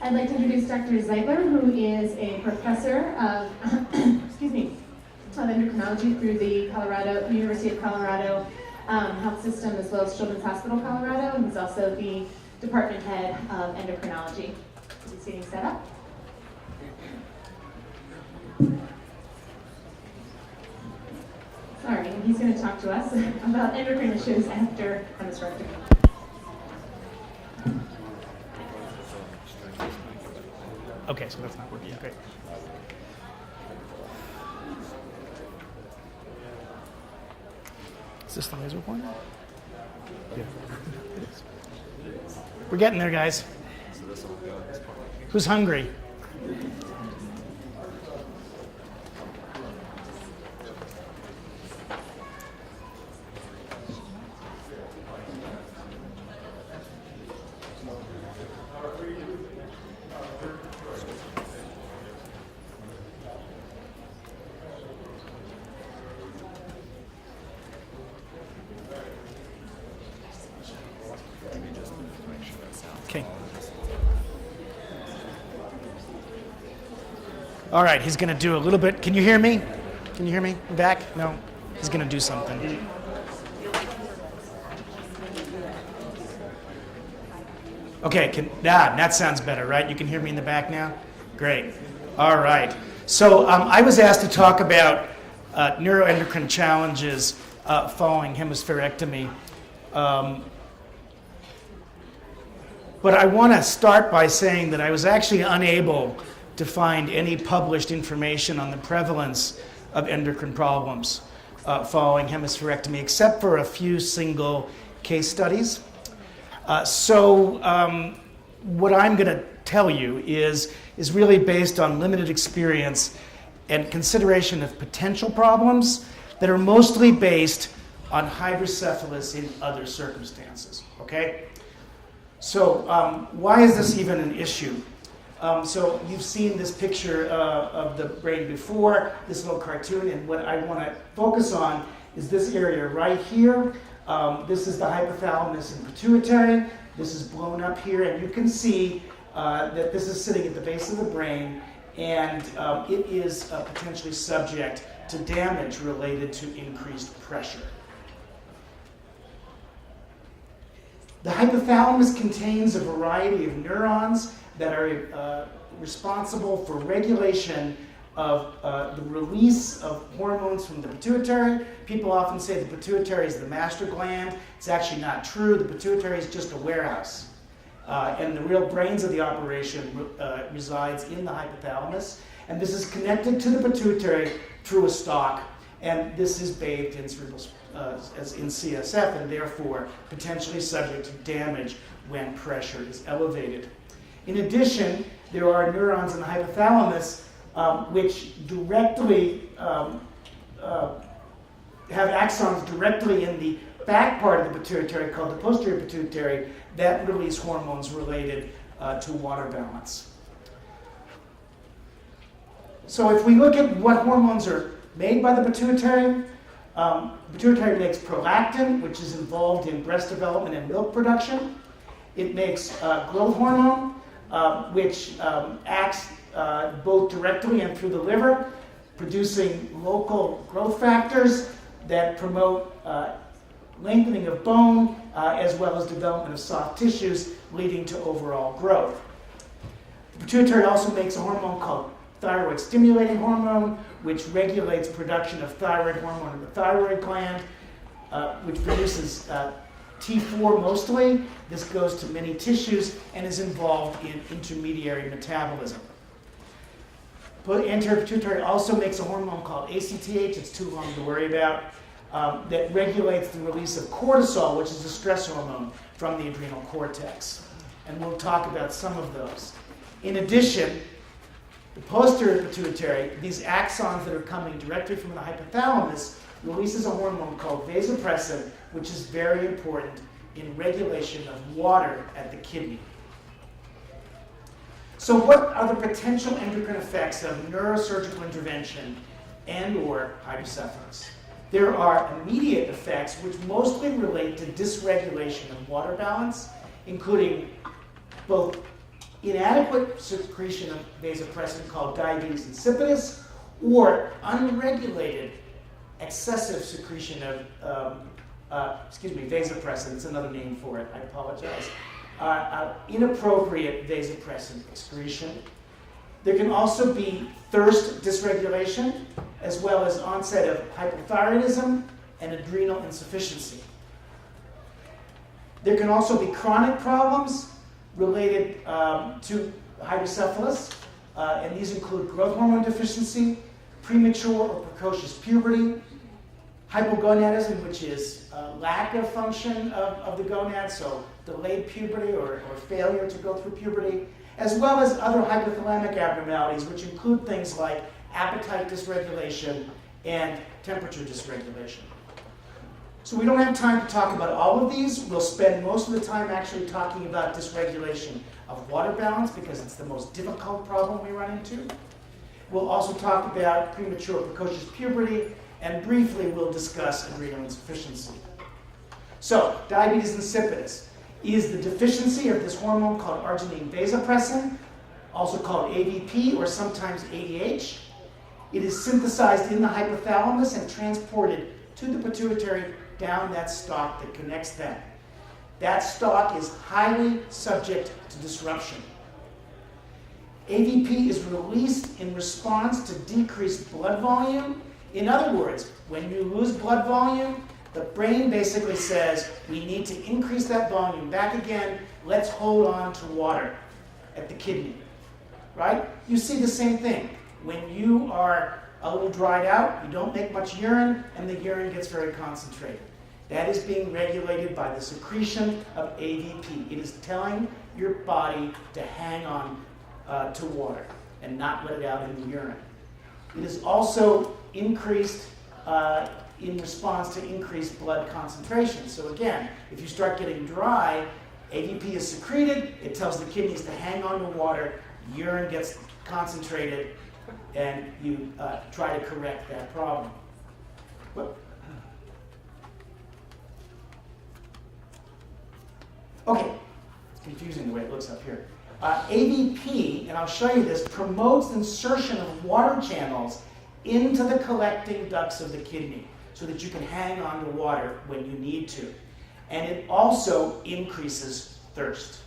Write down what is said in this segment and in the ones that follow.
I'd like to introduce Dr. Zeitler, who is a professor of, excuse me, of endocrinology through the University of Colorado Health System, as well as Children's Hospital Colorado, and he's also the department head of endocrinology. He's getting set up. Sorry, and he's going to talk to us about endocrine issues after hemispherectomy. Okay, so that's not working. Great. Is this the laser pointer? Yeah, it is. We're getting there, guys. Who's hungry? Okay. All right, he's going to do a little bit. Can you hear me? Can you hear me? Back? No? He's going to do something. Okay, that sounds better, right? You can hear me in the back now? Great. All right. So I was asked to talk about neuroendocrine challenges following hemispherectomy. But I want to start by saying that I was actually unable to find any published information on the prevalence of endocrine problems following hemispherectomy, except for a few single case studies. So what I'm going to tell you is really based on limited experience and consideration of potential problems that are mostly based on hydrocephalus in other circumstances, okay? So why is this even an issue? So you've seen this picture of the brain before, this little cartoon, and what I want to focus on is this area right here. This is the hypothalamus and pituitary. This is blown up here, and you can see that this is sitting at the base of the brain, and it is potentially subject to damage related to increased pressure. The hypothalamus contains a variety of neurons that are responsible for regulation of the release of hormones from the pituitary. People often say the pituitary is the master gland. It's actually not true. The pituitary is just a warehouse. And the real brains of the operation resides in the hypothalamus. And this is connected to the pituitary through a stalk. And this is bathed in cerebral as in CSF, and therefore potentially subject to damage when pressure is elevated. In addition, there are neurons in the hypothalamus which directly have axons directly in the back part of the pituitary called the posterior pituitary that release hormones related to water balance. So if we look at what hormones are made by the pituitary makes prolactin, which is involved in breast development and milk production. It makes growth hormone, which acts both directly and through the liver, producing local growth factors that promote lengthening of bone, as well as development of soft tissues, leading to overall growth. The pituitary also makes a hormone called thyroid stimulating hormone, which regulates production of thyroid hormone in the thyroid gland, which produces T4 mostly. This goes to many tissues and is involved in intermediary metabolism. Anterior pituitary also makes a hormone called ACTH, it's too long to worry about, that regulates the release of cortisol, which is a stress hormone, from the adrenal cortex. And we'll talk about some of those. In addition, the posterior pituitary, these axons that are coming directly from the hypothalamus, releases a hormone called vasopressin, which is very important in regulation of water at the kidney. So what are the potential endocrine effects of neurosurgical intervention and/or hydrocephalus? There are immediate effects which mostly relate to dysregulation of water balance, including both inadequate secretion of vasopressin called diabetes insipidus, or unregulated excessive secretion of vasopressin. It's another name for it, I apologize. Inappropriate vasopressin excretion. There can also be thirst dysregulation, as well as onset of hypothyroidism and adrenal insufficiency. There can also be chronic problems related to hydrocephalus, and these include growth hormone deficiency, premature or precocious puberty, hypogonadism, which is lack of function of the gonad, so delayed puberty or failure to go through puberty, as well as other hypothalamic abnormalities, which include things like appetite dysregulation and temperature dysregulation. So we don't have time to talk about all of these. We'll spend most of the time actually talking about dysregulation of water balance because it's the most difficult problem we run into. We'll also talk about premature precocious puberty, and briefly we'll discuss adrenal insufficiency. So, diabetes insipidus is the deficiency of this hormone called arginine vasopressin, also called AVP or sometimes ADH. It is synthesized in the hypothalamus and transported to the pituitary down that stalk that connects them. That stalk is highly subject to disruption. AVP is released in response to decreased blood volume. In other words, when you lose blood volume, the brain basically says, we need to increase that volume back again, let's hold on to water at the kidney, right? You see the same thing. When you are a little dried out, you don't make much urine, and the urine gets very concentrated. That is being regulated by the secretion of AVP. It is telling your body to hang on to water and not let it out in the urine. It is also increased in response to increased blood concentration. So again, if you start getting dry, AVP is secreted, it tells the kidneys to hang on to water, urine gets concentrated, and you try to correct that problem. Okay, it's confusing the way it looks up here. AVP, and I'll show you this, promotes insertion of water channels into the collecting ducts of the kidney so that you can hang on to water when you need to. And it also increases thirst,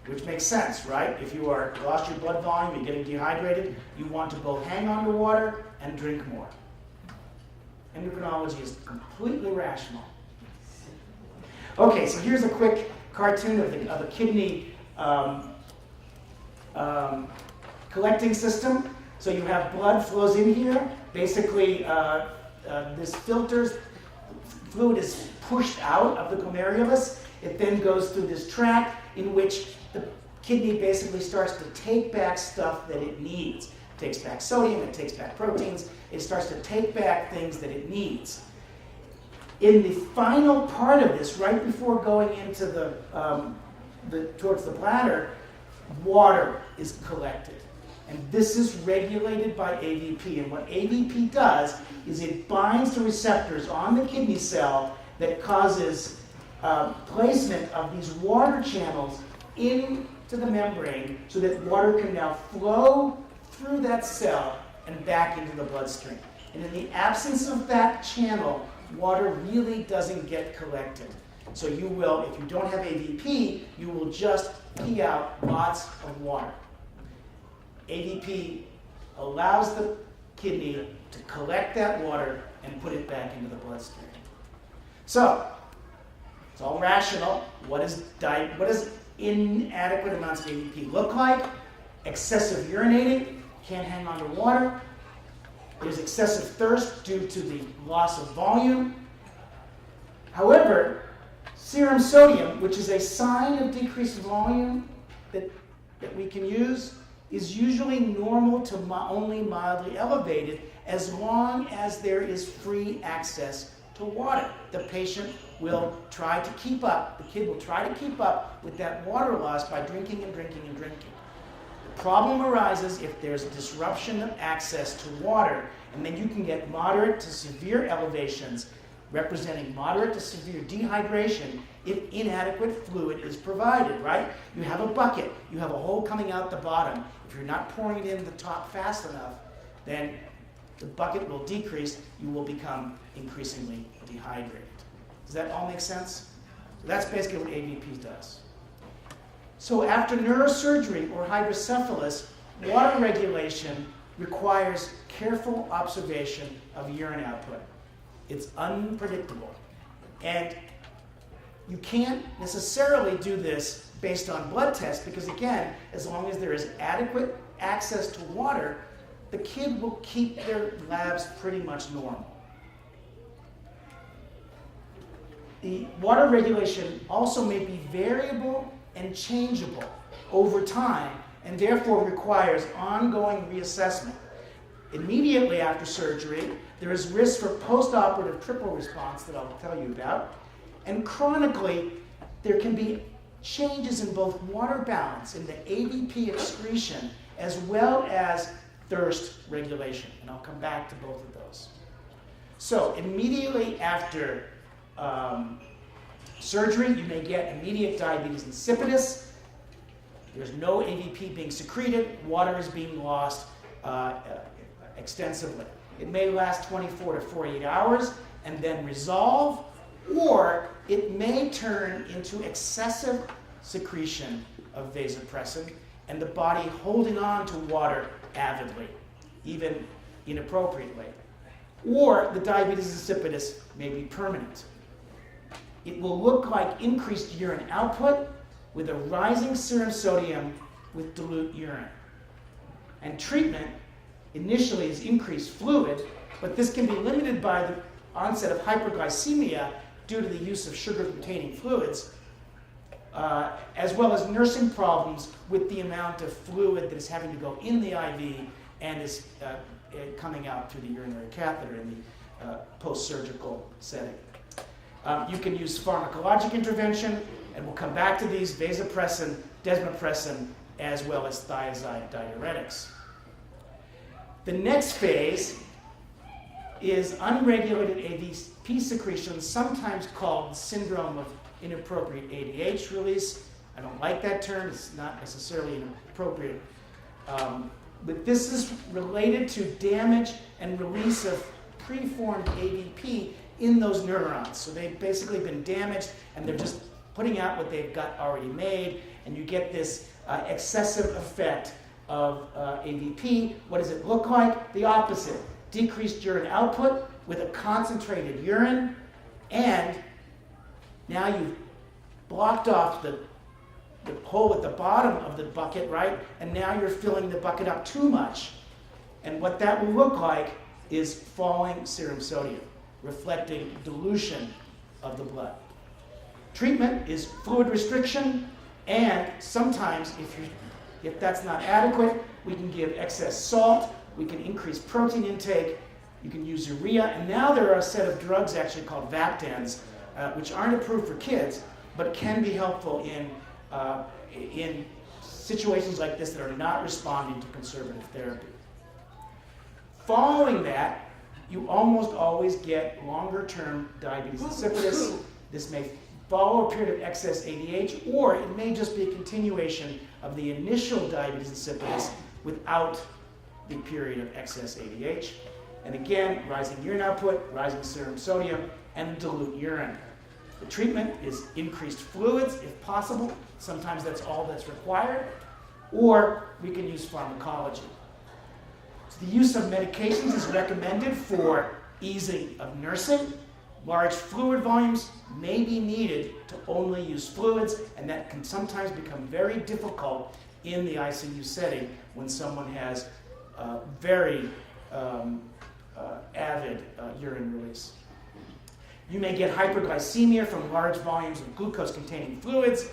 which makes sense, right? If you are lost your blood volume, you're getting dehydrated, you want to both hang on to water and drink more. Endocrinology is completely rational. Okay, so here's a quick cartoon of a kidney collecting system. So you have blood flows in here. Basically, this filters, fluid is pushed out of the glomerulus. It then goes through this tract in which the kidney basically starts to take back stuff that it needs. It takes back sodium, it takes back proteins, it starts to take back things that it needs. In the final part of this, right before going into towards the bladder, water is collected. And this is regulated by AVP. And what AVP does is it binds to receptors on the kidney cell that causes placement of these water channels into the membrane so that water can now flow through that cell and back into the bloodstream. And in the absence of that channel, water really doesn't get collected. So you will, if you don't have AVP, you will just pee out lots of water. AVP allows the kidney to collect that water and put it back into the bloodstream. So, it's all rational. What does inadequate amounts of AVP look like? Excessive urinating, can't hang on to water. There's excessive thirst due to the loss of volume. However, serum sodium, which is a sign of decreased volume that we can use, is usually normal to only mildly elevated as long as there is free access to water. The patient will try to keep up, the kid will try to keep up with that water loss by drinking and drinking and drinking. The problem arises if there's disruption of access to water, and then you can get moderate to severe elevations representing moderate to severe dehydration if inadequate fluid is provided, right? You have a bucket, you have a hole coming out the bottom. If you're not pouring it in the top fast enough, then the bucket will decrease, you will become increasingly dehydrated. Does that all make sense? So that's basically what AVP does. So after neurosurgery or hydrocephalus, water regulation requires careful observation of urine output. It's unpredictable. And you can't necessarily do this based on blood tests because, again, as long as there is adequate access to water, the kid will keep their labs pretty much normal. The water regulation also may be variable and changeable over time and therefore requires ongoing reassessment. Immediately after surgery, there is risk for postoperative triple response that I'll tell you about. And chronically, there can be changes in both water balance in the AVP excretion as well as thirst regulation. And I'll come back to both of those. So immediately after surgery, you may get immediate diabetes insipidus. There's no AVP being secreted. Water is being lost extensively. It may last 24 to 48 hours and then resolve, or it may turn into excessive secretion of vasopressin and the body holding on to water avidly, even inappropriately. Or the diabetes insipidus may be permanent. It will look like increased urine output with a rising serum sodium with dilute urine. And treatment initially is increased fluid, but this can be limited by the onset of hyperglycemia due to the use of sugar-containing fluids, as well as nursing problems with the amount of fluid that is having to go in the IV and is coming out through the urinary catheter in the post-surgical setting. You can use pharmacologic intervention, and we'll come back to these: vasopressin, desmopressin, as well as thiazide diuretics. The next phase is unregulated AVP secretion, sometimes called syndrome of inappropriate ADH release. I don't like that term. It's not necessarily inappropriate. But this is related to damage and release of preformed AVP in those neurons. So they've basically been damaged, and they're just putting out what they've got already made, and you get this excessive effect of AVP. What does it look like? The opposite. Decreased urine output with a concentrated urine, and now you've blocked off the hole at the bottom of the bucket, right? And now you're filling the bucket up too much. And what that will look like is falling serum sodium, reflecting dilution of the blood. Treatment is fluid restriction, and sometimes if that's not adequate, we can give excess salt, we can increase protein intake, you can use urea, and now there are a set of drugs actually called Vaptans, which aren't approved for kids, but can be helpful in situations like this that are not responding to conservative therapy. Following that, you almost always get longer-term diabetes insipidus. This may follow a period of excess ADH, or it may just be a continuation of the initial diabetes insipidus without the period of excess ADH. And again, rising urine output, rising serum sodium, and dilute urine. The treatment is increased fluids, if possible. Sometimes that's all that's required. Or we can use pharmacology. So the use of medications is recommended for easing of nursing. Large fluid volumes may be needed to only use fluids, and that can sometimes become very difficult in the ICU setting when someone has very avid urine release. You may get hyperglycemia from large volumes of glucose-containing fluids,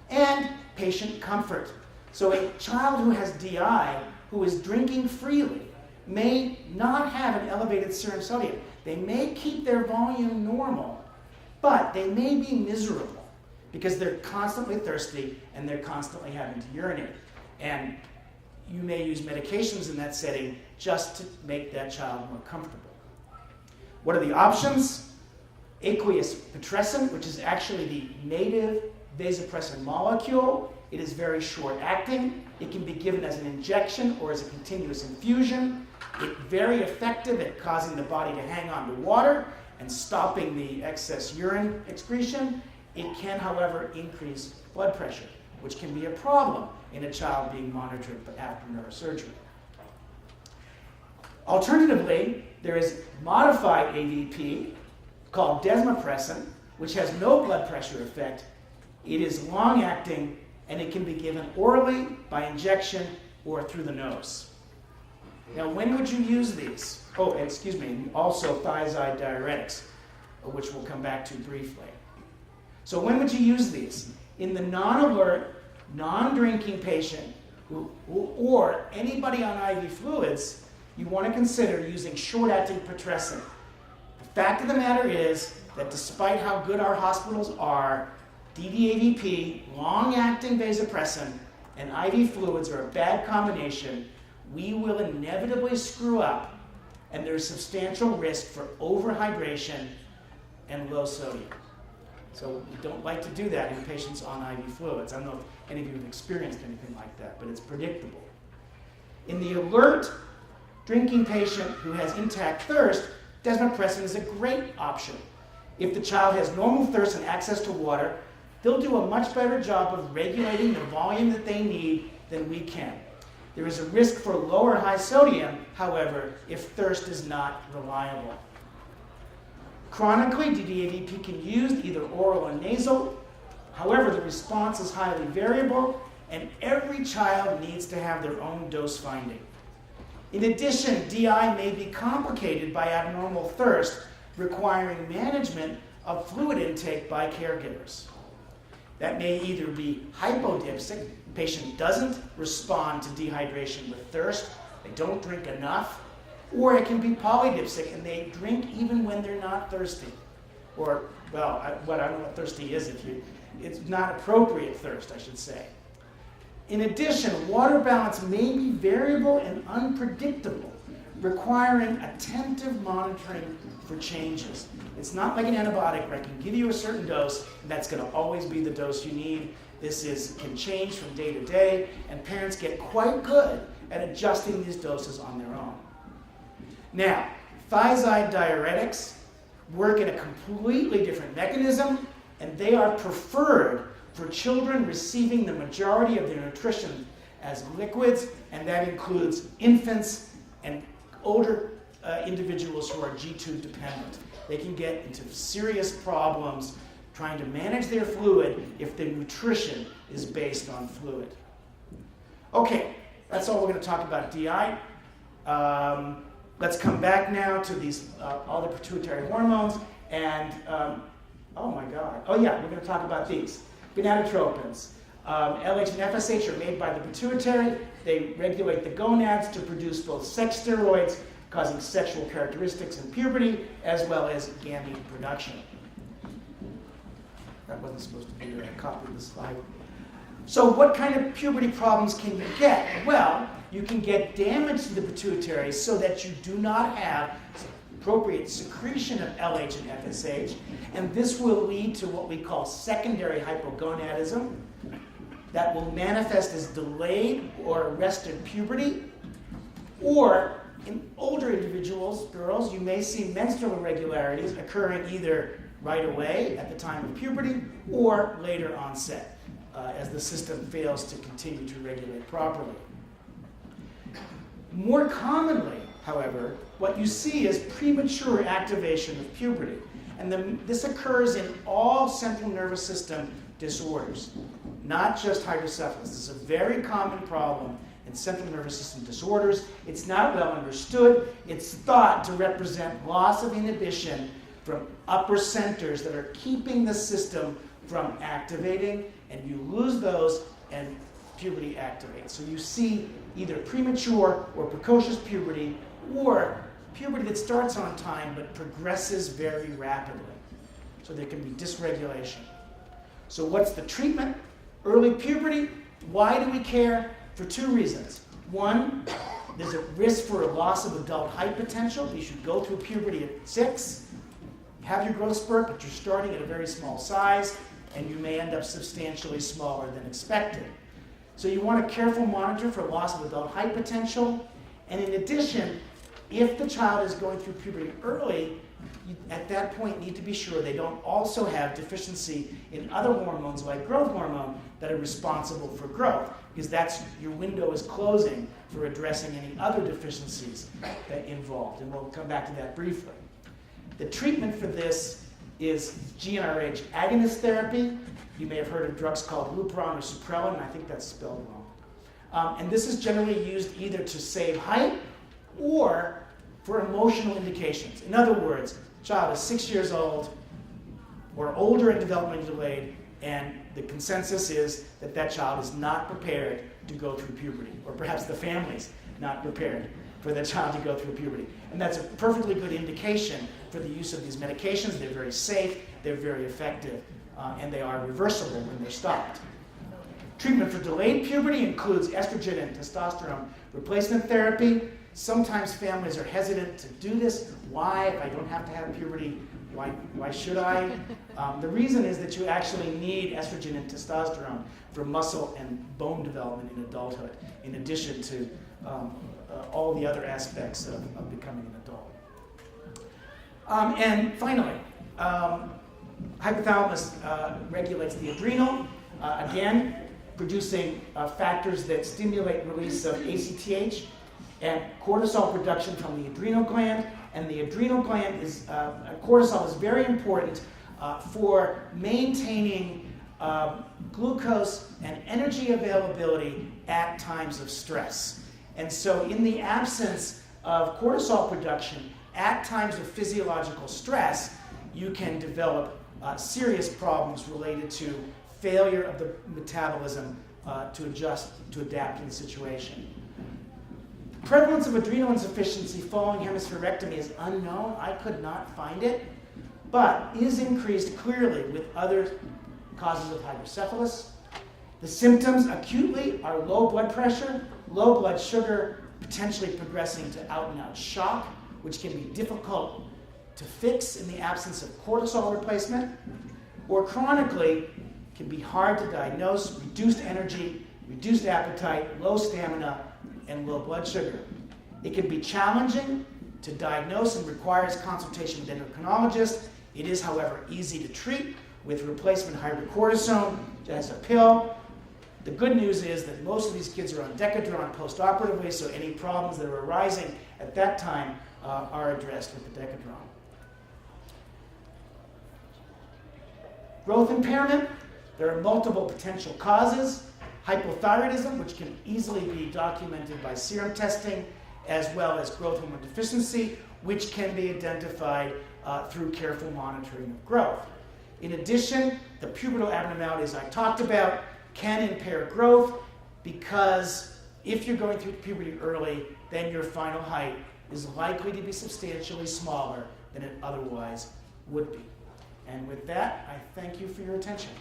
and patient comfort. So a child who has DI, who is drinking freely, may not have an elevated serum sodium. They may keep their volume normal, but they may be miserable because they're constantly thirsty and they're constantly having to urinate. And you may use medications in that setting just to make that child more comfortable. What are the options? aqueous putrescin, which is actually the native vasopressin molecule. It is very short-acting. It can be given as an injection or as a continuous infusion. It's very effective at causing the body to hang on to water and stopping the excess urine excretion. It can, however, increase blood pressure, which can be a problem in a child being monitored after neurosurgery. Alternatively, there is modified AVP called desmopressin, which has no blood pressure effect. It is long-acting, and it can be given orally, by injection, or through the nose. Now, when would you use these? Oh, excuse me, also thiazide diuretics, which we'll come back to briefly. So when would you use these? In the non-alert, non-drinking patient or anybody on IV fluids, you want to consider using short-acting putrescin. The fact of the matter is that despite how good our hospitals are, DDAVP, long-acting vasopressin, and IV fluids are a bad combination. We will inevitably screw up, and there's substantial risk for overhydration and low sodium. So we don't like to do that in patients on IV fluids. I don't know if any of you have experienced anything like that, but it's predictable. In the alert drinking patient who has intact thirst, desmopressin is a great option. If the child has normal thirst and access to water, they'll do a much better job of regulating the volume that they need than we can. There is a risk for low or high sodium, however, if thirst is not reliable. Chronically, DDAVP can be used either oral or nasal. However, the response is highly variable, and every child needs to have their own dose finding. In addition, DI may be complicated by abnormal thirst, requiring management of fluid intake by caregivers. That may either be hypodipsic, the patient doesn't respond to dehydration with thirst, they don't drink enough, or it can be polydipsic and they drink even when they're not thirsty. Or, well, I don't know what thirsty is it's not appropriate thirst, I should say. In addition, water balance may be variable and unpredictable, requiring attentive monitoring for changes. It's not like an antibiotic where I can give you a certain dose, and that's going to always be the dose you need. This can change from day to day, and parents get quite good at adjusting these doses on their own. Now, thiazide diuretics work in a completely different mechanism, and they are preferred for children receiving the majority of their nutrition as liquids, and that includes infants and older individuals who are G-tube dependent. They can get into serious problems trying to manage their fluid if their nutrition is based on fluid. Okay, that's all we're going to talk about DI. Let's come back now to these all the pituitary hormones, and oh my God. Oh yeah, we're going to talk about these. Gonadotropins. LH and FSH are made by the pituitary. They regulate the gonads to produce both sex steroids, causing sexual characteristics in puberty, as well as gamete production. That wasn't supposed to be there. I copied the slide. So what kind of puberty problems can you get? Well, you can get damage to the pituitary so that you do not have appropriate secretion of LH and FSH, and this will lead to what we call secondary hypogonadism that will manifest as delayed or arrested puberty, or in older individuals, girls, you may see menstrual irregularities occurring either right away at the time of puberty or later onset as the system fails to continue to regulate properly. More commonly, however, what you see is premature activation of puberty. And this occurs in all central nervous system disorders, not just hydrocephalus. This is a very common problem in central nervous system disorders. It's not well understood. It's thought to represent loss of inhibition from upper centers that are keeping the system from activating, and you lose those and puberty activates. So you see either premature or precocious puberty, or puberty that starts on time but progresses very rapidly. So there can be dysregulation. So what's the treatment? Early puberty. Why do we care? For two reasons. One, there's a risk for a loss of adult height potential. You should go through puberty at 6. have your growth spurt, but you're starting at a very small size, and you may end up substantially smaller than expected. So you want to carefully monitor for loss of adult height potential. And in addition, if the child is going through puberty early, you at that point need to be sure they don't also have deficiency in other hormones like growth hormone that are responsible for growth, because that's your window is closing for addressing any other deficiencies that involved. And we'll come back to that briefly. The treatment for this is GnRH agonist therapy. You may have heard of drugs called Lupron or Suprelin, and I think that's spelled wrong. And this is generally used either to save height or for emotional indications. In other words, the child is 6 years old or older and developmentally delayed, and the consensus is that that child is not prepared to go through puberty, or perhaps the family's not prepared for the child to go through puberty. And that's a perfectly good indication for the use of these medications. They're very safe, they're very effective, and they are reversible when they're stopped. Treatment for delayed puberty includes estrogen and testosterone replacement therapy. Sometimes families are hesitant to do this. Why? If I don't have to have puberty, why should I? The reason is that you actually need estrogen and testosterone for muscle and bone development in adulthood, in addition to all the other aspects of becoming an adult. And finally, hypothalamus regulates the adrenal, again, producing factors that stimulate release of ACTH and cortisol production from the adrenal gland. And the adrenal gland is, cortisol is very important for maintaining glucose and energy availability at times of stress. And so in the absence of cortisol production at times of physiological stress, you can develop serious problems related to failure of the metabolism to adjust, to adapt to the situation. Prevalence of adrenal insufficiency following hemispherectomy is unknown. I could not find it, but is increased clearly with other causes of hydrocephalus. The symptoms acutely are low blood pressure, low blood sugar, potentially progressing to out-and-out shock, which can be difficult to fix in the absence of cortisol replacement, or chronically can be hard to diagnose, reduced energy, reduced appetite, low stamina, and low blood sugar. It can be challenging to diagnose and requires consultation with endocrinologists. It is, however, easy to treat with replacement hydrocortisone as a pill. The good news is that most of these kids are on Decadron post-operatively, so any problems that are arising at that time are addressed with the Decadron. Growth impairment. There are multiple potential causes. Hypothyroidism, which can easily be documented by serum testing, as well as growth hormone deficiency, which can be identified through careful monitoring of growth. In addition, the pubertal abnormalities I talked about can impair growth, because if you're going through puberty early, then your final height is likely to be substantially smaller than it otherwise would be. And with that, I thank you for your attention.